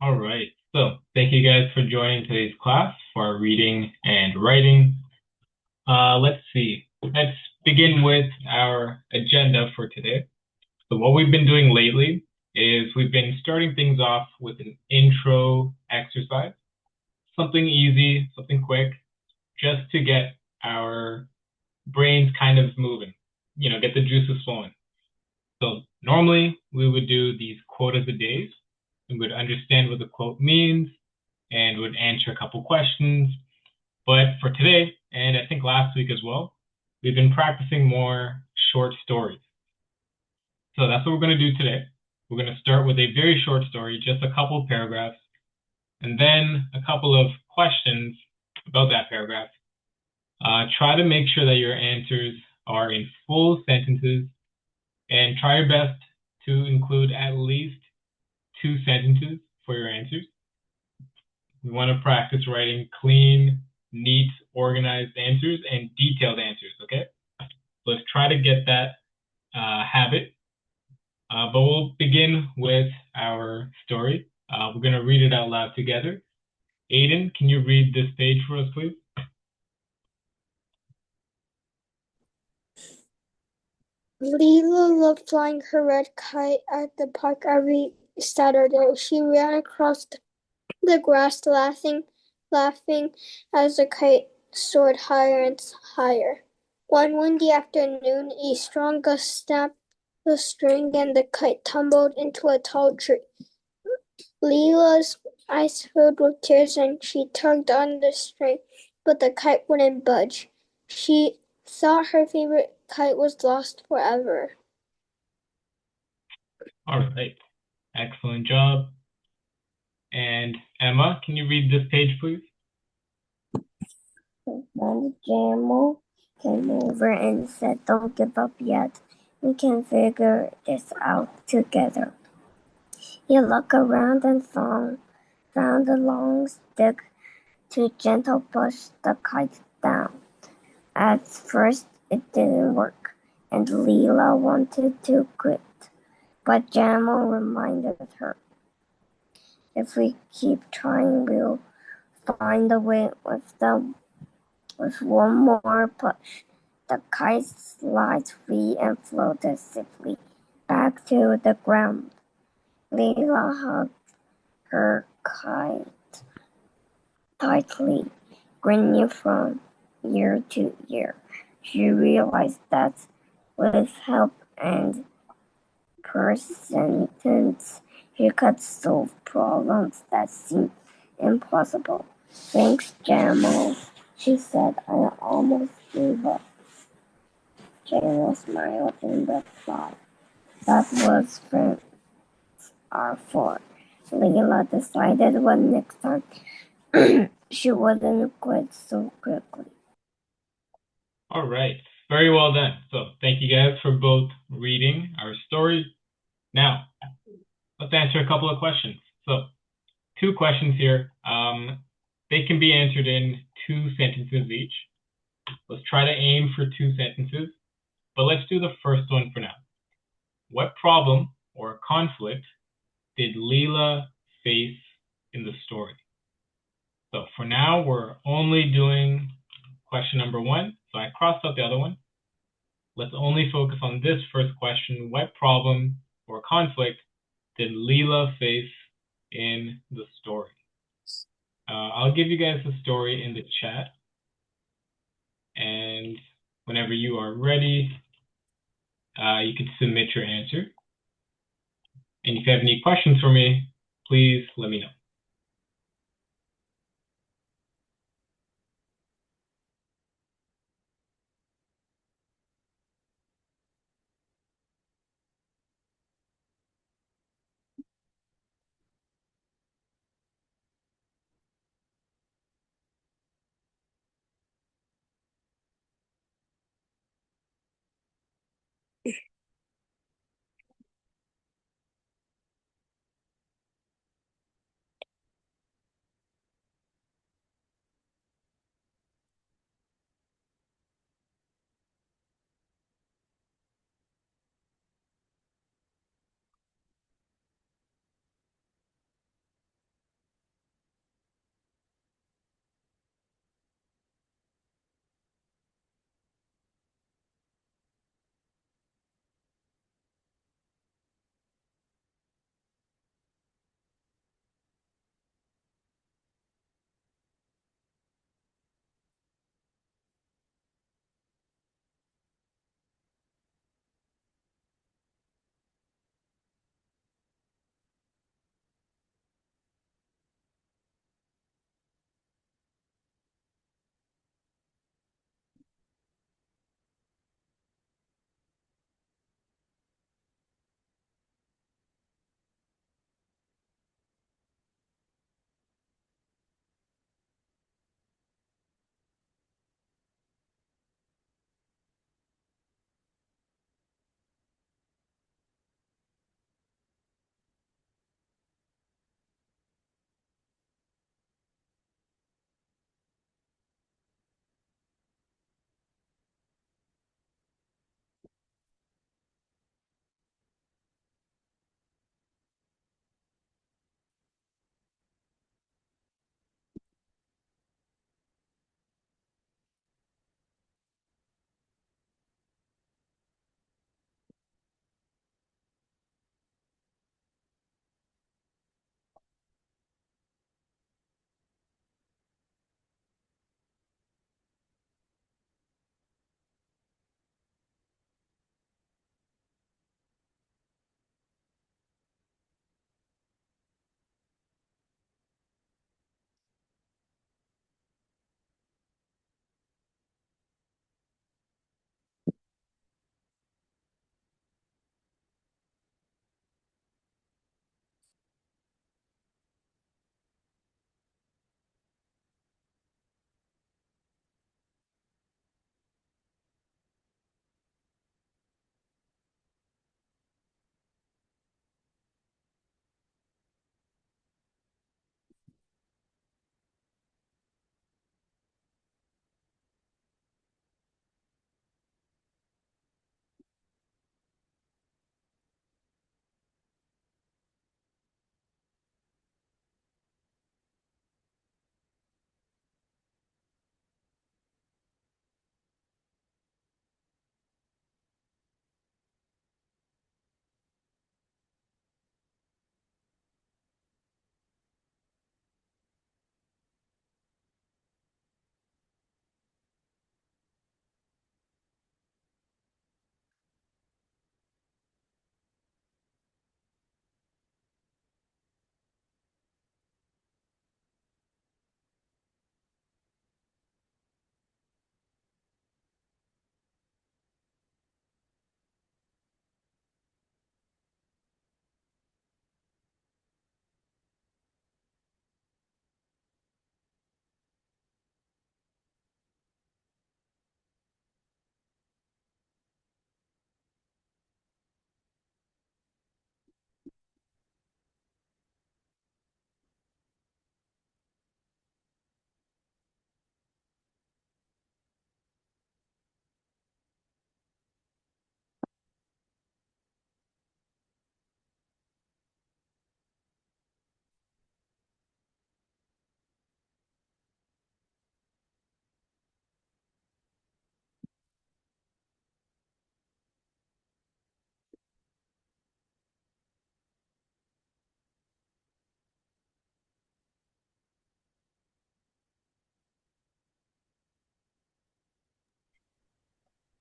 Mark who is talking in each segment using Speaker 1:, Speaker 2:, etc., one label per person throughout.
Speaker 1: All right. So thank you guys for joining today's class for our reading and writing. Let's see. Let's begin with our agenda for today. So what we've been doing lately is we've been starting things off with an intro exercise, something easy, something quick, just to get our brains kind of moving, get the juices flowing. So normally we would do these quote of the days and would understand what the quote means and would answer a couple questions. But for today, and I think last week as well, we've been practicing more short stories. So that's what we're going to do today. We're going to start with a very short story, just a couple of paragraphs, and then a couple of questions about that paragraph. Try to make sure that your answers are in full sentences and try your best to include at least two sentences for your answers. We want to practice writing clean, neat, organized answers and detailed answers, okay? So let's try to get that habit. But we'll begin with our story. We're going to read it out loud together. Aiden, can you read this page for us, please?
Speaker 2: Leela loved flying her red kite at the park every Saturday. She ran across the grass laughing as the kite soared higher and higher. One windy afternoon, a strong gust snapped the string and the kite tumbled into a tall tree. Leela's eyes filled with tears and she tugged on the string, but the kite wouldn't budge. She thought her favorite kite was lost forever.
Speaker 1: All right. Excellent job. And Emma, can you read this page, please?
Speaker 2: Then the camel came over and said, "Don't give up yet. We can figure this out together." He looked around and found a long stick to gently push the kite down. At first it didn't work, and Leela wanted to quit. But Jamal reminded her, "If we keep trying, we'll find a way with one more push." The kite slid free and floated safely back to the ground. Leela hugged her kite tightly, grinning from ear to ear. She realized that with help and persistence, she could solve problems that seemed impossible. "Thanks, Jamal," she said. "I almost gave up." Jamal smiled in reply. "That was friends are for." Leela decided when next time she wouldn't quit so quickly.
Speaker 1: All right. Very well done. So thank you guys for both reading our story. Now, let's answer a couple of questions. So, two questions here. They can be answered in two sentences each. Let's try to aim for two sentences, but let's do the first one for now. What problem or conflict did Leela face in the story? So for now, we're only doing question number one. So I crossed out the other one. Let's only focus on this first question. What problem or conflict did Leela face in the story? I'll give you guys the story in the chat. And whenever you are ready, you can submit your answer. And if you have any questions for me, please let me know.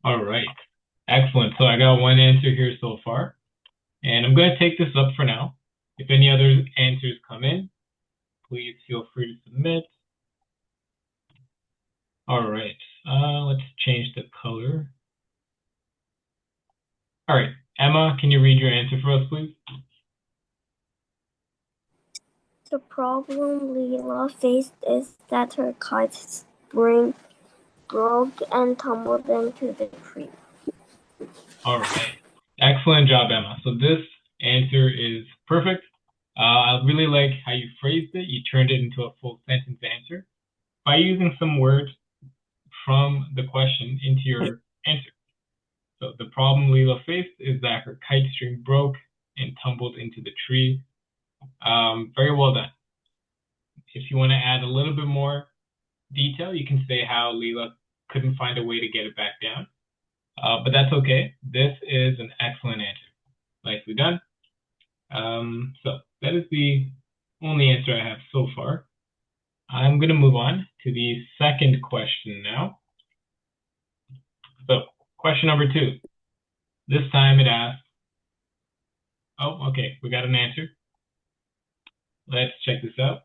Speaker 1: All right. Excellent. So I got one answer here so far, and I'm going to take this up for now. If any other answers come in, please feel free to submit. All right. Let's change the color. All right. Emma, can you read your answer for us, please?
Speaker 2: The problem Leela faced is that her kite's spring broke and tumbled into the tree.
Speaker 1: All right. Excellent job, Emma. So this answer is perfect. I really like how you phrased it. You turned it into a full sentence answer by using some words from the question into your answer. So the problem Leela faced is that her kite string broke and tumbled into the tree. Very well done. If you want to add a little bit more detail, you can say how Leela couldn't find a way to get it back down. But that's okay. This is an excellent answer. Nicely done. So that is the only answer I have so far. I'm going to move on to the second question now. So question number 2. This time it asks, oh, okay, we got an answer. Let's check this out.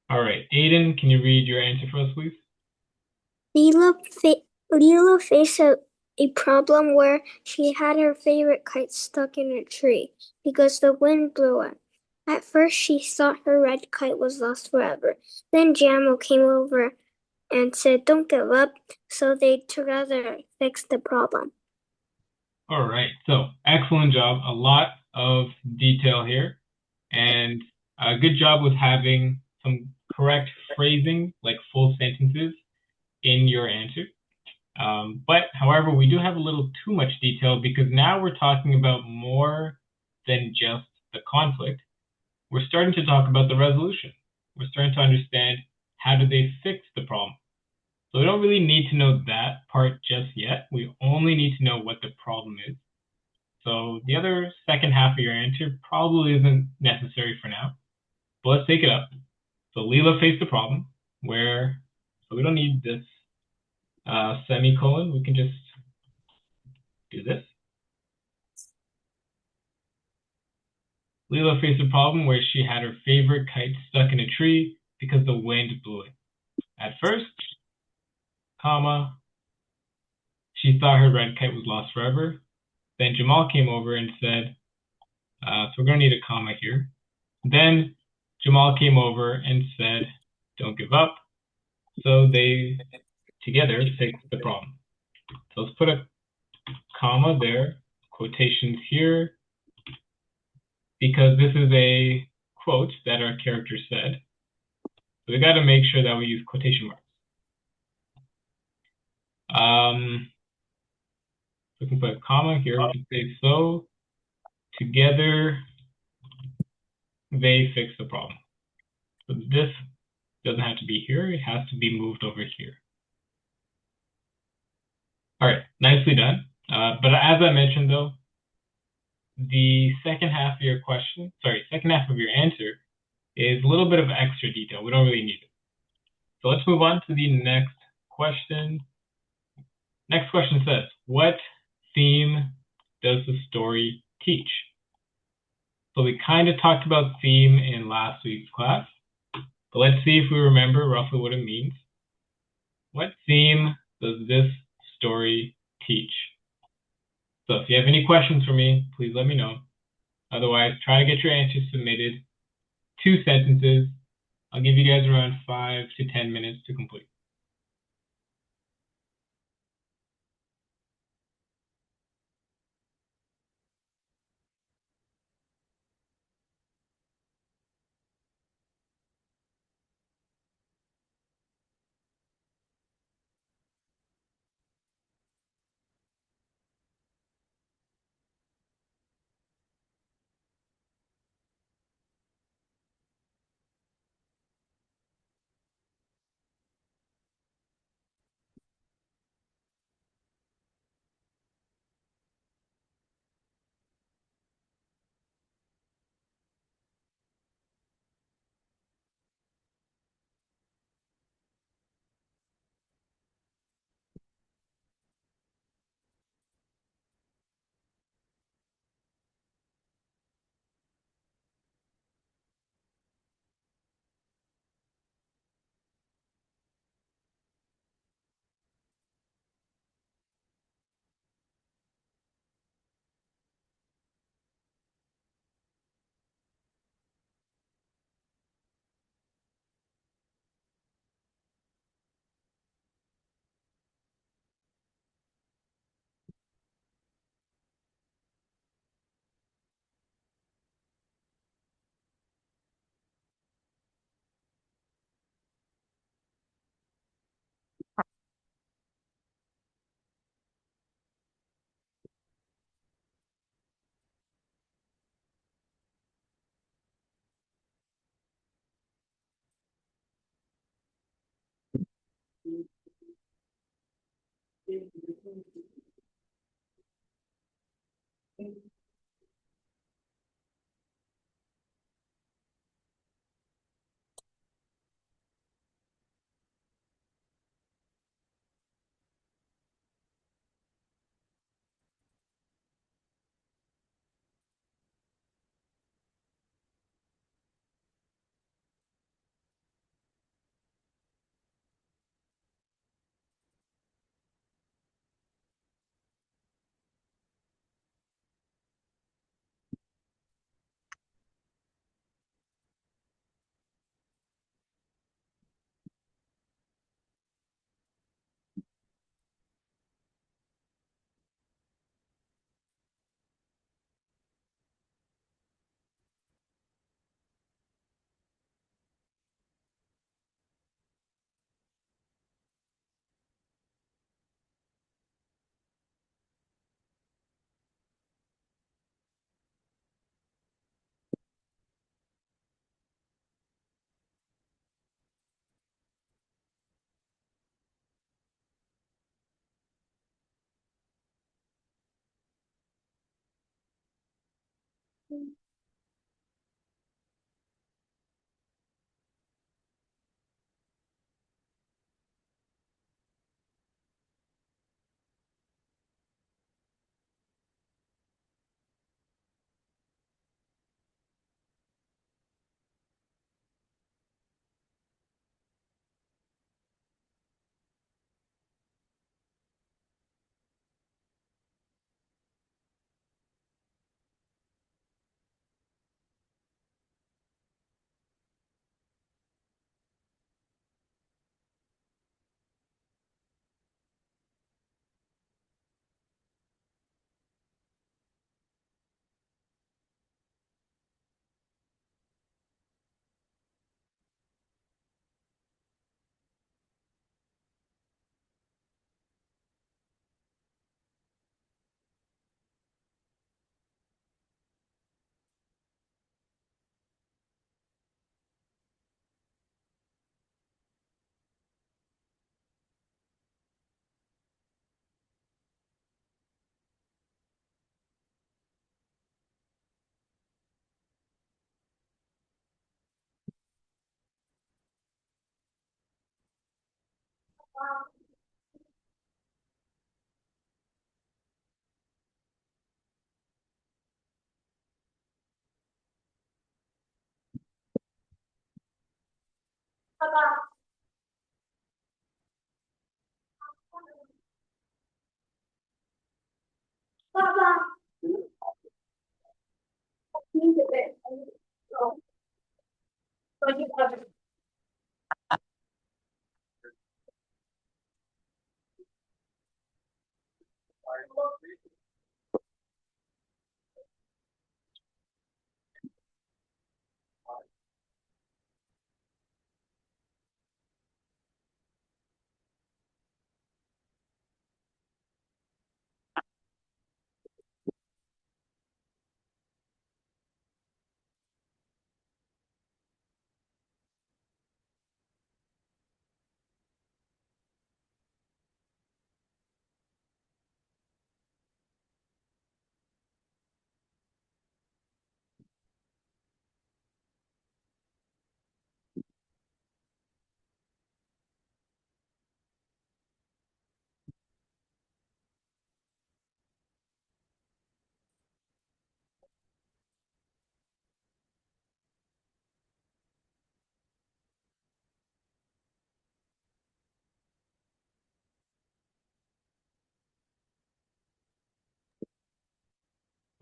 Speaker 1: All right, Aiden, can you read your answer for us, please?
Speaker 2: Leela faced a problem where she had her favorite kite stuck in a tree because the wind blew it. At first, she thought her red kite was lost forever. Then Jamo came over and said, "Don't give up," so they together fixed the problem.
Speaker 1: All right, so excellent job. A lot of detail here, and a good job with having some correct phrasing, like full sentences, in your answer. But however, we do have a little too much detail because now we're talking about more than just the conflict. We're starting to talk about the resolution. We're starting to understand how do they fix the problem. So we don't really need to know that part just yet. We only need to know what the problem is. So the other second half of your answer probably isn't necessary for now, but let's take it up. So Leela faced the problem where, so we don't need this semicolon. We can just do this. Leela faced a problem where she had her favorite kite stuck in a tree because the wind blew it. At first, comma, she thought her red kite was lost forever. Then Jamal came over and said, so we're going to need a comma here. Then Jamal came over and said, don't give up. So they together fixed the problem. So let's put a comma there, quotations here, because this is a quote that our character said. So we got to make sure that we use quotation marks. We can put a comma here. We can say, so together they fix the problem. So this doesn't have to be here. It has to be moved over here. All right, nicely done. But as I mentioned though, the second half of your question, second half of your answer is a little bit of extra detail. We don't really need it. So let's move on to the next question. Next question says, what theme does the story teach? So we kind of talked about theme in last week's class, but let's see if we remember roughly what it means. What theme does this story teach? So if you have any questions for me, please let me know. Otherwise, try to get your answers submitted. 2 sentences. I'll give you guys around 5 to 10 minutes to complete.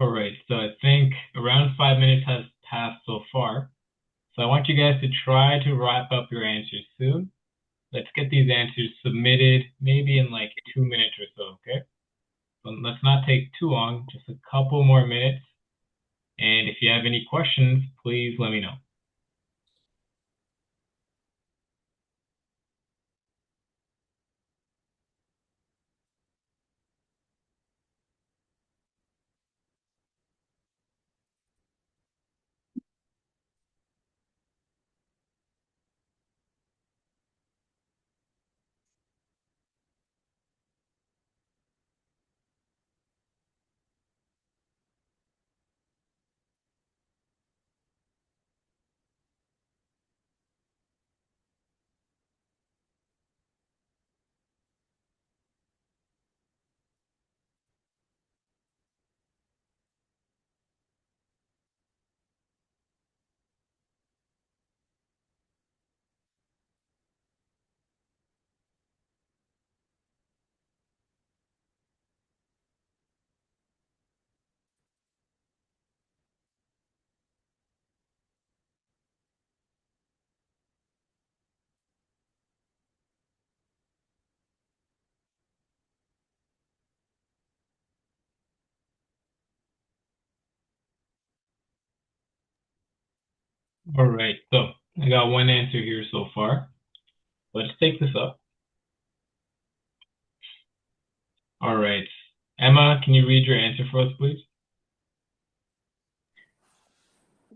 Speaker 1: All right, so I think around 5 minutes has passed so far. So I want you guys to try to wrap up your answers soon. Let's get these answers submitted maybe in like 2 minutes or so, okay? So let's not take too long, just a couple more minutes. And if you have any questions, please let me know. All right, so I got one answer here so far. Let's take this up. All right. Emma, can you read your answer for us, please?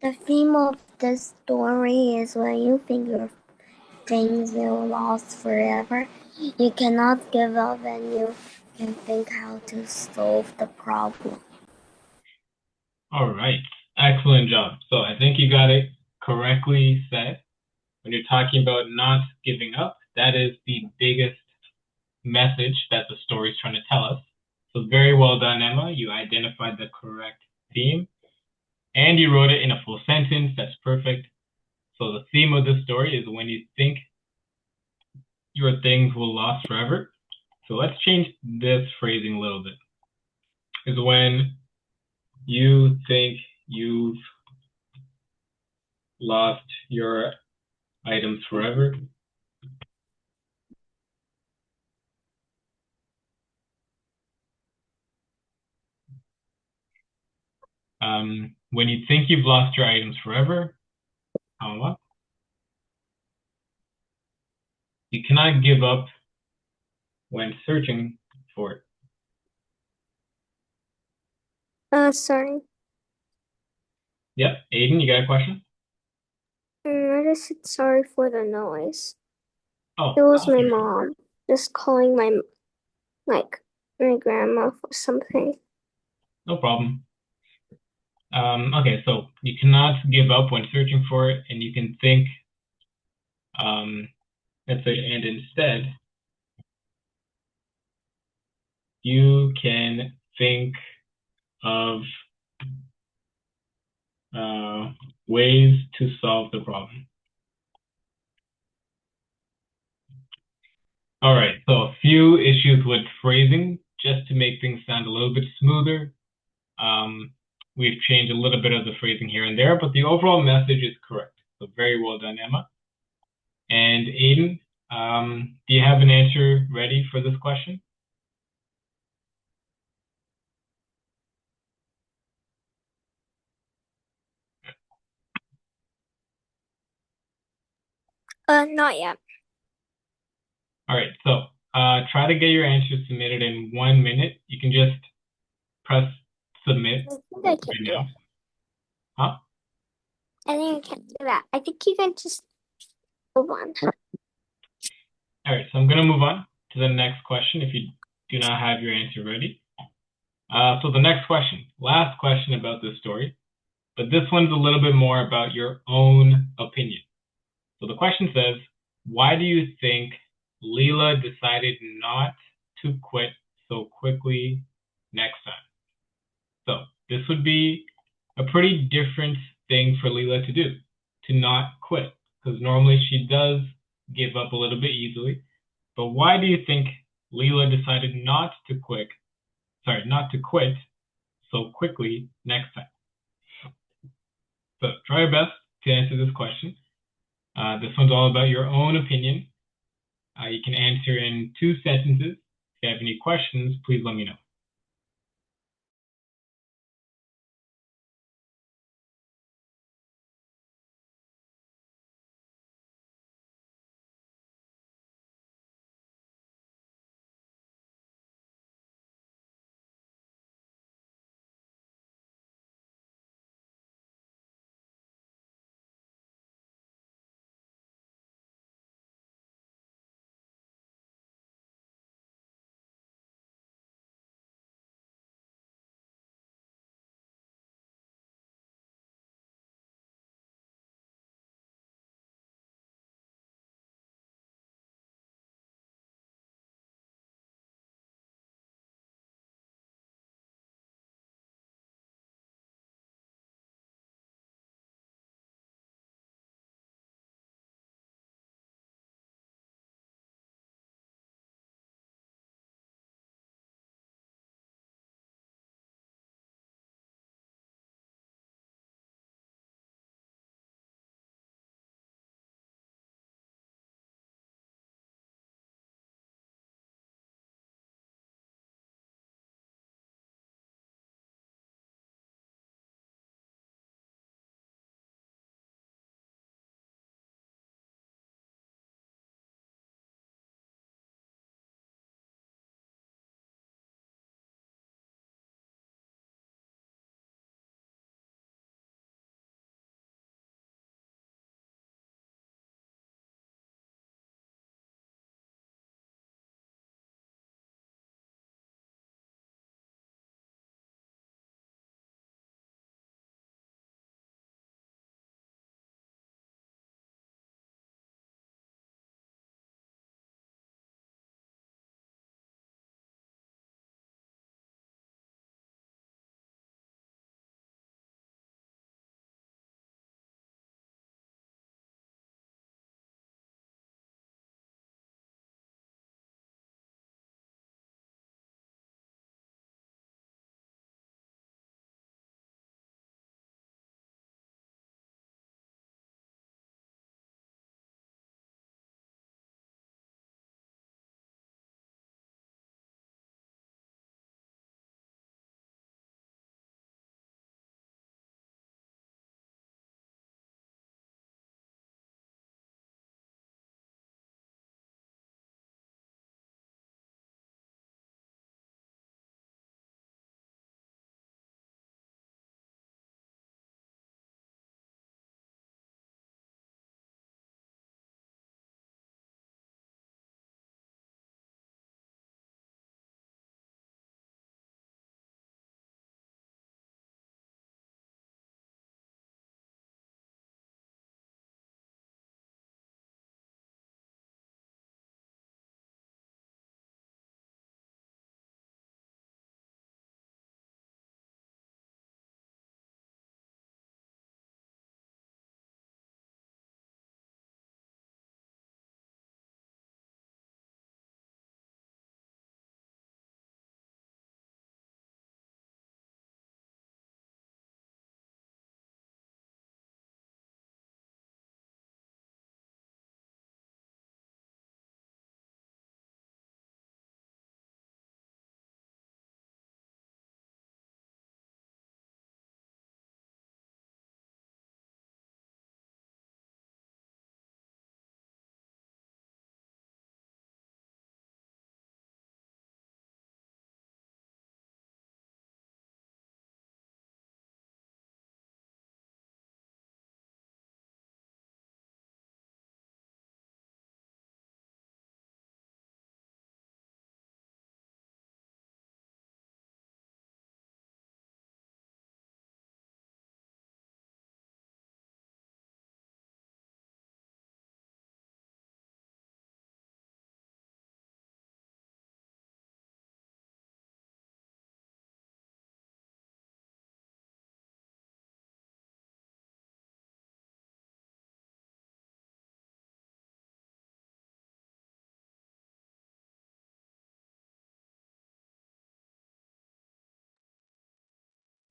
Speaker 2: The theme of the story is when you think your things will last forever, you cannot give up and you can think how to solve the problem.
Speaker 1: All right. Excellent job. So I think you got it correctly said. When you're talking about not giving up, that is the biggest message that the story is trying to tell us. So very well done, Emma. You identified the correct theme and you wrote it in a full sentence. That's perfect. So the theme of the story is when you think your things will last forever. So let's change this phrasing a little bit. Is when you think you've lost your items forever. When you think you've lost your items forever, comma, you cannot give up when searching for it.
Speaker 2: Sorry.
Speaker 1: Yep, Aiden, you got a question?
Speaker 2: I just said sorry for the noise.
Speaker 1: Oh,
Speaker 2: It was my
Speaker 1: okay.
Speaker 2: mom just calling my grandma for something.
Speaker 1: No problem. Okay, so you cannot give up when searching for it, and you can think, let's say, and instead, you can think of uh, ways to solve the problem. All right, so a few issues with phrasing, just to make things sound a little bit smoother. We've changed a little bit of the phrasing here and there, but the overall message is correct. So very well done, Emma. And Aiden, do you have an answer ready for this question?
Speaker 2: Not yet.
Speaker 1: All right, so try to get your answer submitted in 1 minute. You can just press submit
Speaker 2: I think I can
Speaker 1: right
Speaker 2: do it.
Speaker 1: now. Huh?
Speaker 2: I think I can do that. I think you can just move on.
Speaker 1: All right, so I'm going to move on to the next question if you do not have your answer ready. So the next question, last question about this story, but this one's a little bit more about your own opinion. So the question says, why do you think Leela decided not to quit so quickly next time? So this would be a pretty different thing for Leela to do, to not quit, because normally she does give up a little bit easily. But why do you think Leela decided not to quit so quickly next time? So try your best to answer this question. This one's all about your own opinion. You can answer in 2 sentences. If you have any questions, please let me know.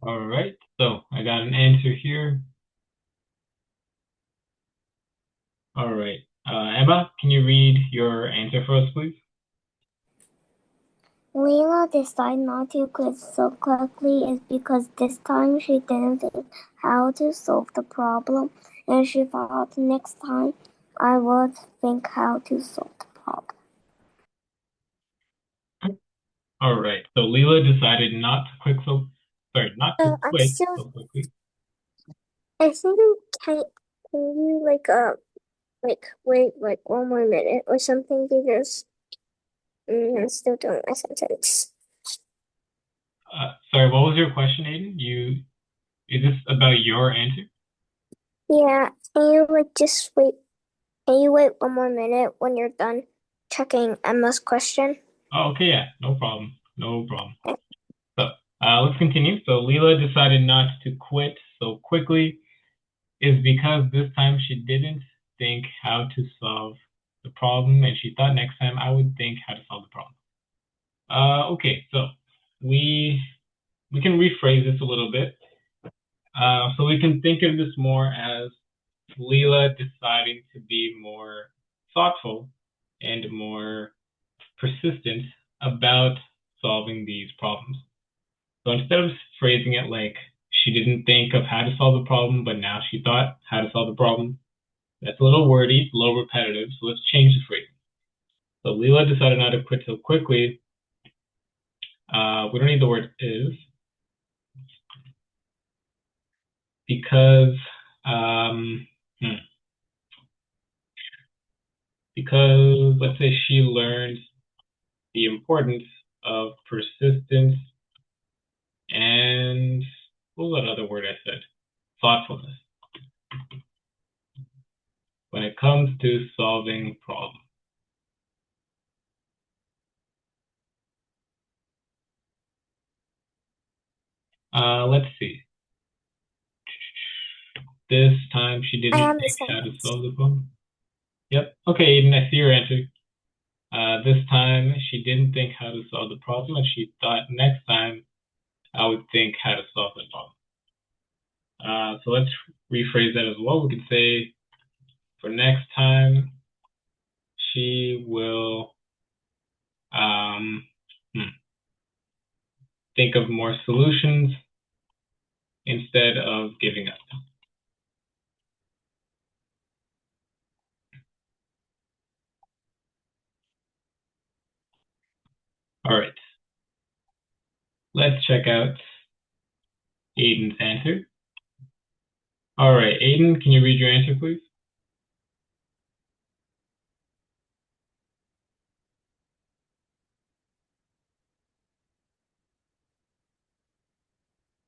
Speaker 1: All right, so I got an answer here. All right. Emma, can you read your answer for us, please?
Speaker 2: Leila decided not to quit so quickly is because this time she didn't think how to solve the problem, and she thought next time I would think how to solve the problem.
Speaker 1: All right. So Leela decided not to
Speaker 2: I'm
Speaker 1: quit
Speaker 2: still.
Speaker 1: so quickly.
Speaker 2: I think can you wait like one more minute or something because I'm still doing my sentence.
Speaker 1: Sorry, what was your question, Aiden? Is this about your answer?
Speaker 2: Yeah, can you just wait? Can you wait one more minute when you're done checking Emma's question?
Speaker 1: Oh, okay, yeah, no problem. No problem. So, let's continue. So Leela decided not to quit so quickly is because this time she didn't think how to solve the problem, and she thought next time I would think how to solve the problem. Okay, so we we can rephrase this a little bit. So we can think of this more as Leela deciding to be more thoughtful and more persistent about solving these problems. So instead of phrasing it like she didn't think of how to solve the problem, but now she thought how to solve the problem, that's a little wordy, a little repetitive. So let's change the phrasing. So Leela decided not to quit so quickly. We don't need the word is because um, hmm, because let's say she learned the importance of persistence and what was that other word I said? Thoughtfulness when it comes to solving problems. Let's see. This time she
Speaker 2: I
Speaker 1: didn't
Speaker 2: have the
Speaker 1: think how to
Speaker 2: sentence.
Speaker 1: solve the problem. Yep. Okay, Aiden, I see your answer. This time she didn't think how to solve the problem, and she thought next time I would think how to solve the problem. So let's rephrase that as well. We could say for next time she will um, hmm, think of more solutions instead of giving up. All right, let's check out Aiden's answer. All right, Aiden, can you read your answer, please?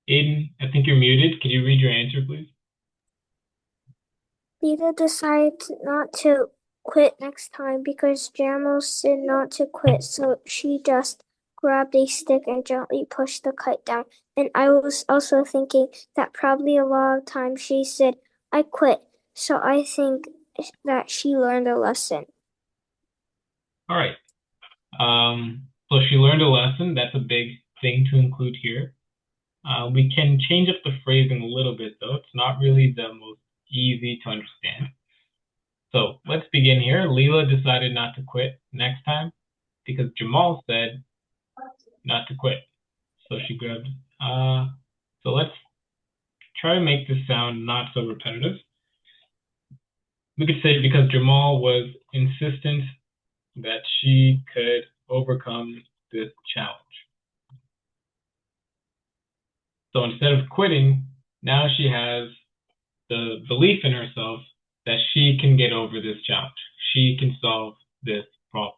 Speaker 1: Aiden, I think you're muted. Can you read your answer, please?
Speaker 2: Lita decided not to quit next time because Jamo said not to quit, so she just grabbed a stick and gently pushed the kite down. And I was also thinking that probably a lot of times she said, I quit, so I think that she learned a lesson.
Speaker 1: All right. So she learned a lesson. That's a big thing to include here. We can change up the phrasing a little bit, though. It's not really the most easy to understand. So let's begin here. Leela decided not to quit next time because Jamal said not to quit. So she grabbed. So let's try to make this sound not so repetitive. We could say because Jamal was insistent that she could overcome this challenge. So instead of quitting, now she has the belief in herself that she can get over this challenge. She can solve this problem.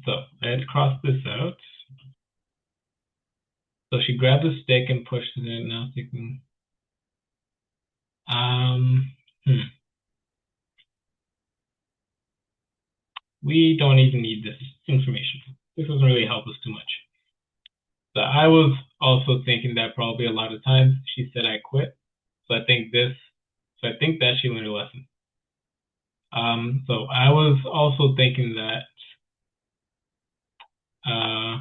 Speaker 1: So let's cross this out. So she grabbed the stick and pushed it. Now thinking, um, hmm. We don't even need this information. This doesn't really help us too much. So I was also thinking that probably a lot of times she said I quit. So I think this. So I think that she learned a lesson. So I was also thinking that uh,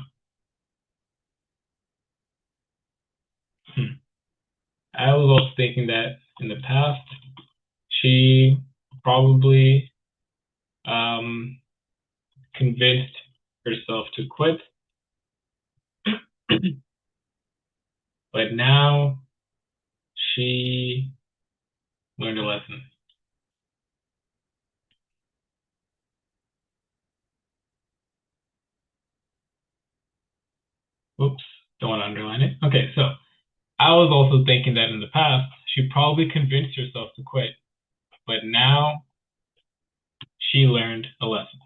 Speaker 1: I was also thinking that in the past, she probably convinced herself to quit, but now she learned a lesson. Oops, don't want to underline it. Okay, so I was also thinking that in the past, she probably convinced herself to quit, but now she learned a lesson.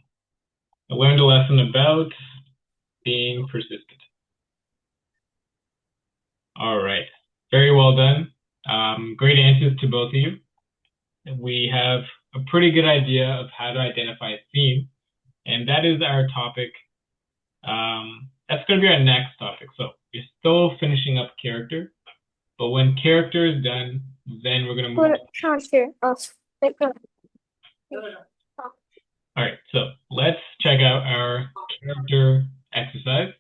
Speaker 1: I learned a lesson about being persistent. All right, very well done. Great answers to both of you. We have a pretty good idea of how to identify a theme, and that is our topic. That's going to be our next topic. So we're still finishing up character, but when character is done, then we're going to move. All right, so let's check out our character exercise.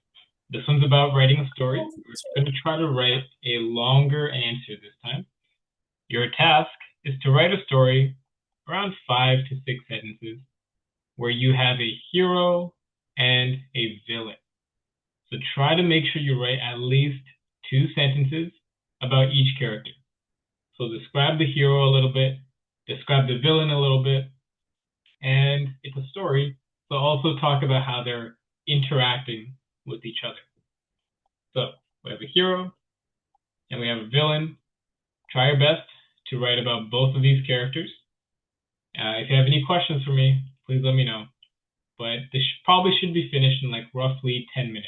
Speaker 1: This one's about writing a story. We're going to try to write a longer answer this time. Your task is to write a story around 5 to 6 sentences where you have a hero and a villain. So try to make sure you write at least 2 sentences about each character. So describe the hero a little bit, describe the villain a little bit, and it's a story, so also talk about how they're interacting with each other. So we have a hero and we have a villain. Try your best to write about both of these characters. If you have any questions for me, please let me know. But this probably should be finished in like roughly 10 minutes.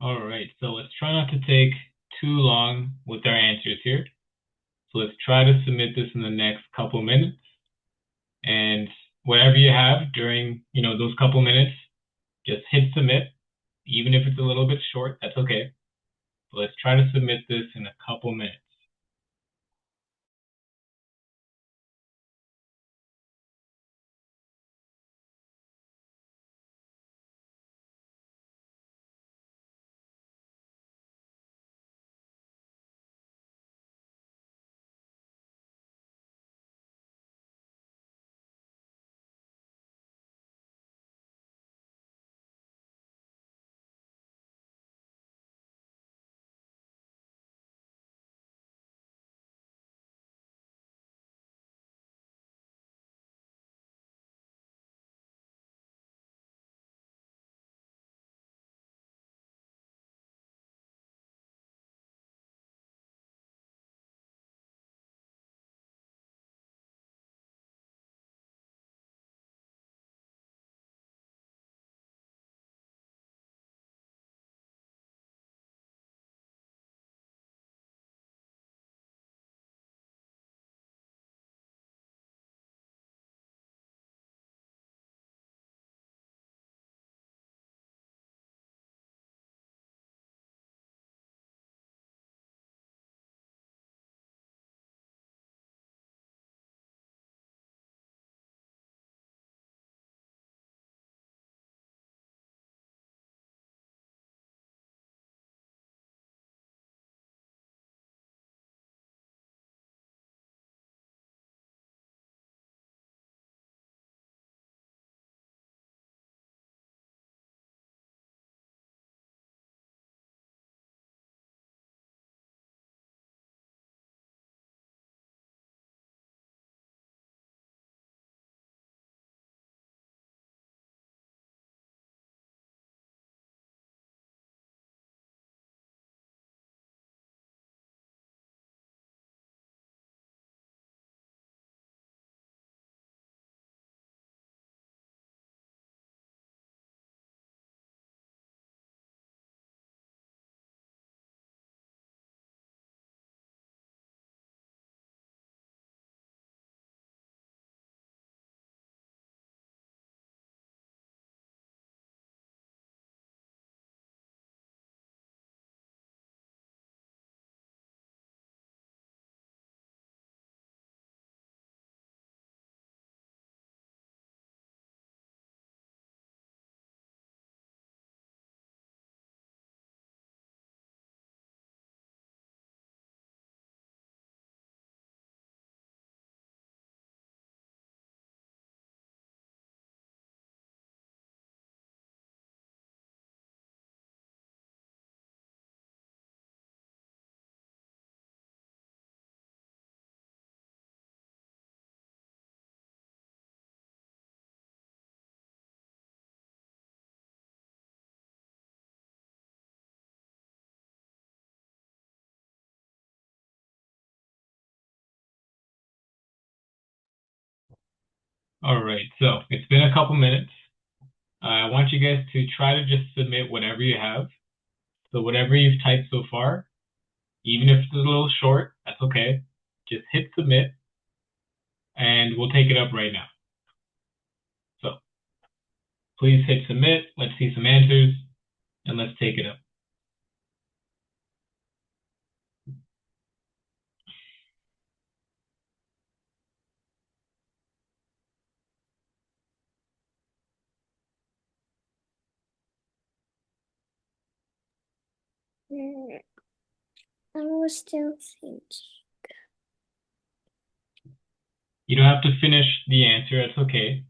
Speaker 1: All right, so let's try not to take too long with our answers here. So let's try to submit this in the next couple minutes. And whatever you have during, those couple minutes, just hit submit. Even if it's a little bit short, that's okay. So let's try to submit this in a couple minutes. All right, so it's been a couple minutes. I want you guys to try to just submit whatever you have. So whatever you've typed so far, even if it's a little short, that's okay. Just hit submit and we'll take it up right now. So please hit submit. Let's see some answers and let's take it up.
Speaker 2: I was still thinking.
Speaker 1: You don't have to finish the answer, that's okay.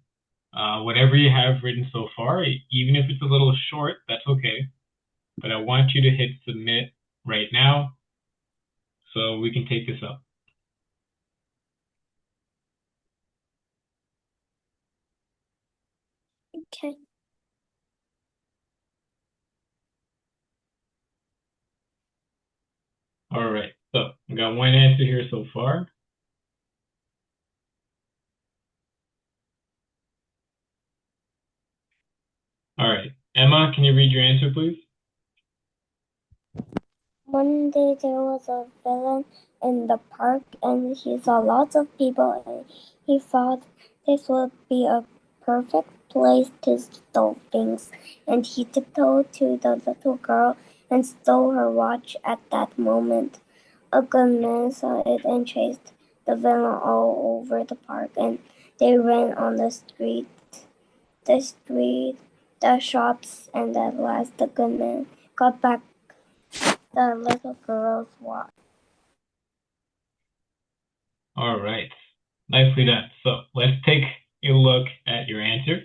Speaker 1: Whatever you have written so far, even if it's a little short, that's okay. But I want you to hit submit right now so we can take this up.
Speaker 2: Okay.
Speaker 1: All right, so I got one answer here so far. All right, Emma, can you read your answer, please?
Speaker 2: One day there was a villain in the park and he saw lots of people and he thought this would be a perfect place to steal things, and he tiptoed to the little girl and stole her watch. At that moment, a good man saw it and chased the villain all over the park, and they ran on the shops, and at last the good man got back the little girl's watch.
Speaker 1: All right. Nicely done. So let's take a look at your answer.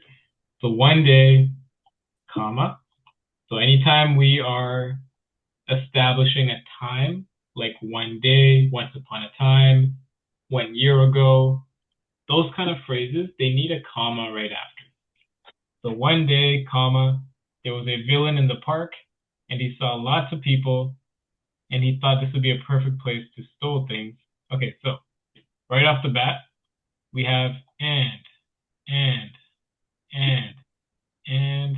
Speaker 1: So one day, comma. So anytime we are establishing a time, like one day, once upon a time, 1 year ago, those kind of phrases, they need a comma right after. So one day, comma, there was a villain in the park and he saw lots of people and he thought this would be a perfect place to steal things. Okay, so right off the bat, we have and, and, and, and,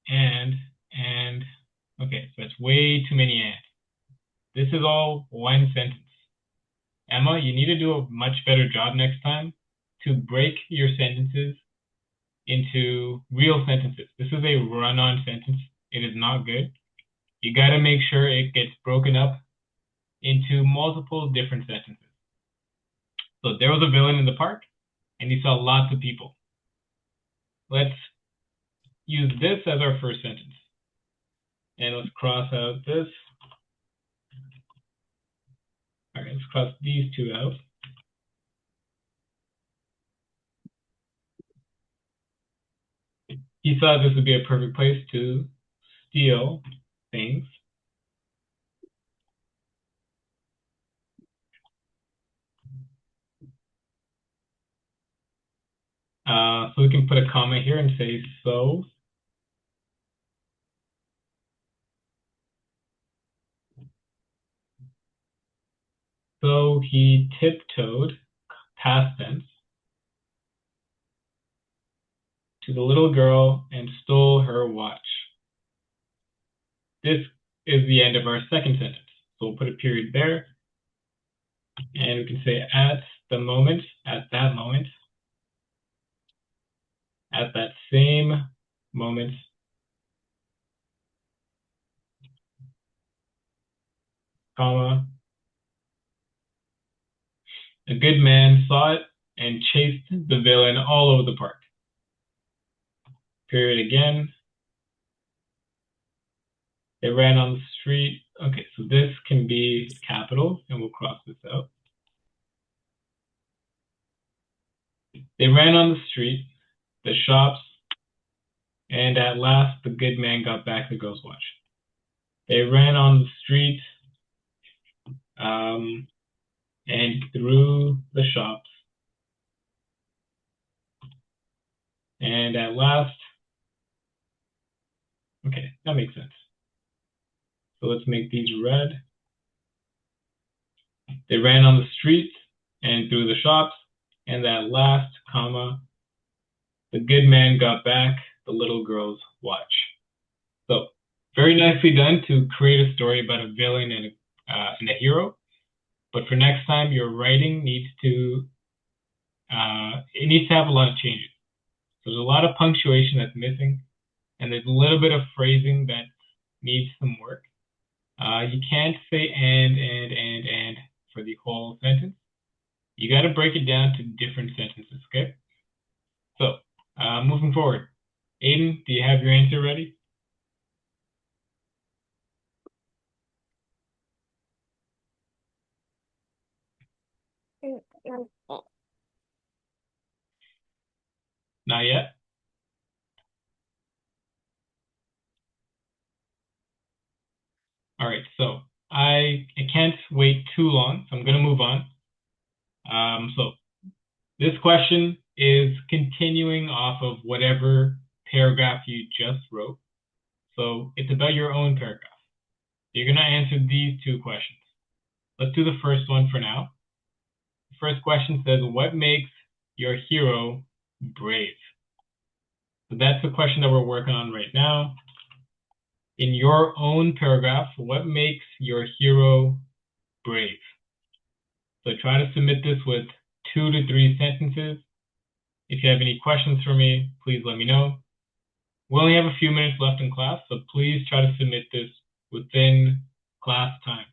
Speaker 1: and, and. Okay, so it's way too many and. This is all one sentence. Emma, you need to do a much better job next time to break your sentences into real sentences. This is a run-on sentence. It is not good. You got to make sure it gets broken up into multiple different sentences. So there was a villain in the park, and he saw lots of people. Let's use this as our first sentence. And let's cross out this. All right, let's cross these two out. He thought this would be a perfect place to steal things. So we can put a comma here and say so. So he tiptoed, past tense, to the little girl and stole her watch. This is the end of our second sentence. So we'll put a period there. And we can say at the moment, at that moment, at that same moment, comma, a good man saw it and chased the villain all over the park. Period again. They ran on the street. Okay, so this can be capital, and we'll cross this out. They ran on the street, the shops, and at last the good man got back the girl's watch. They ran on the street and through the shops, and at last, okay, that makes sense. So let's make these red. They ran on the street and through the shops, and at last, comma, the good man got back the little girl's watch. So very nicely done to create a story about a villain and a hero. But for next time, your writing needs to have a lot of changes. So there's a lot of punctuation that's missing, and there's a little bit of phrasing that needs some work. You can't say and for the whole sentence. You got to break it down to different sentences, okay? So moving forward, Aiden, do you have your answer ready? Not yet? All right, so I can't wait too long, so I'm going to move on. So this question is continuing off of whatever paragraph you just wrote. So it's about your own paragraph. You're going to answer these two questions. Let's do the first one for now. The first question says, what makes your hero brave? So that's the question that we're working on right now. in your own paragraph, what makes your hero brave? So try to submit this with 2 to 3 sentences. If you have any questions for me, please let me know. We only have a few minutes left in class, so please try to submit this within class time.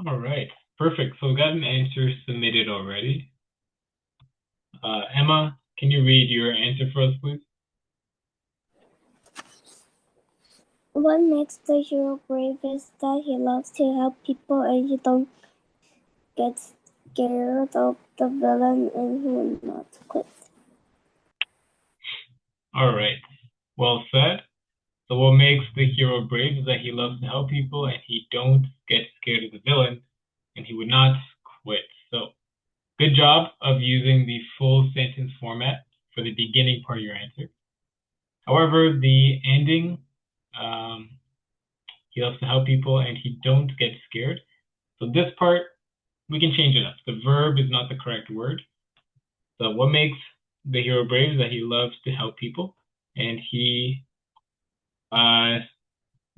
Speaker 1: All right, perfect. So we got an answer submitted already. Emma, can you read your answer for us, please?
Speaker 2: What makes the hero brave is that he loves to help people and he don't get scared of the villain and he will not quit.
Speaker 1: All right, well said. So what makes the hero brave is that he loves to help people and he don't get scared of the villain and he would not quit. So good job of using the full sentence format for the beginning part of your answer. However, the ending, he loves to help people and he don't get scared. So this part, we can change it up. The verb is not the correct word. So what makes the hero brave is that he loves to help people and he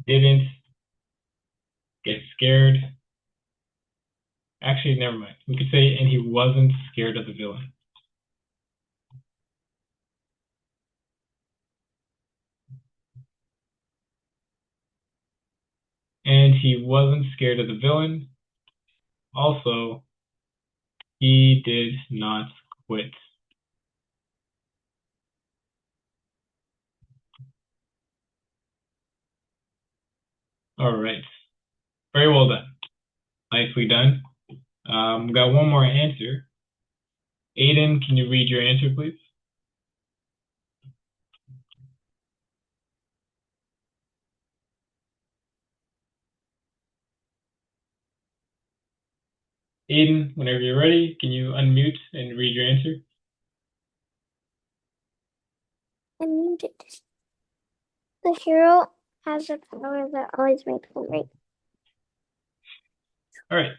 Speaker 1: didn't get scared. Actually, never mind. We could say, and he wasn't scared of the villain. And he wasn't scared of the villain. Also, he did not quit. All right. Very well done. Nicely done. We got one more answer. Aiden, can you read your answer, please? Aiden, whenever you're ready, can you unmute and read your answer?
Speaker 2: Unmuted. The hero has a power that always makes him brave.
Speaker 1: All right.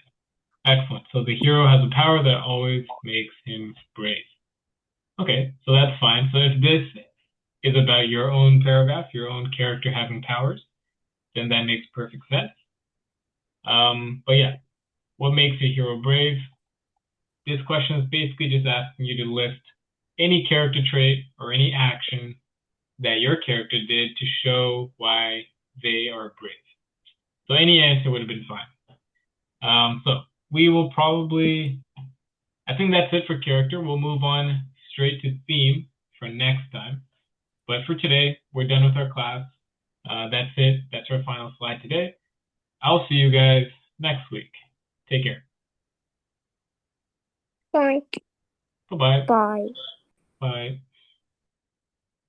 Speaker 1: Excellent. So the hero has a power that always makes him brave. Okay, so that's fine. So if this is about your own paragraph, your own character having powers, then that makes perfect sense. But yeah, what makes a hero brave? This question is basically just asking you to list any character trait or any action that your character did to show why they are brave. So any answer would have been fine. So we will probably, I think that's it for character. We'll move on straight to theme for next time. But for today, we're done with our class. That's it. That's our final slide today. I'll see you guys next week. Take care.
Speaker 2: Bye.
Speaker 1: Bye-bye.
Speaker 2: Bye.
Speaker 1: Bye.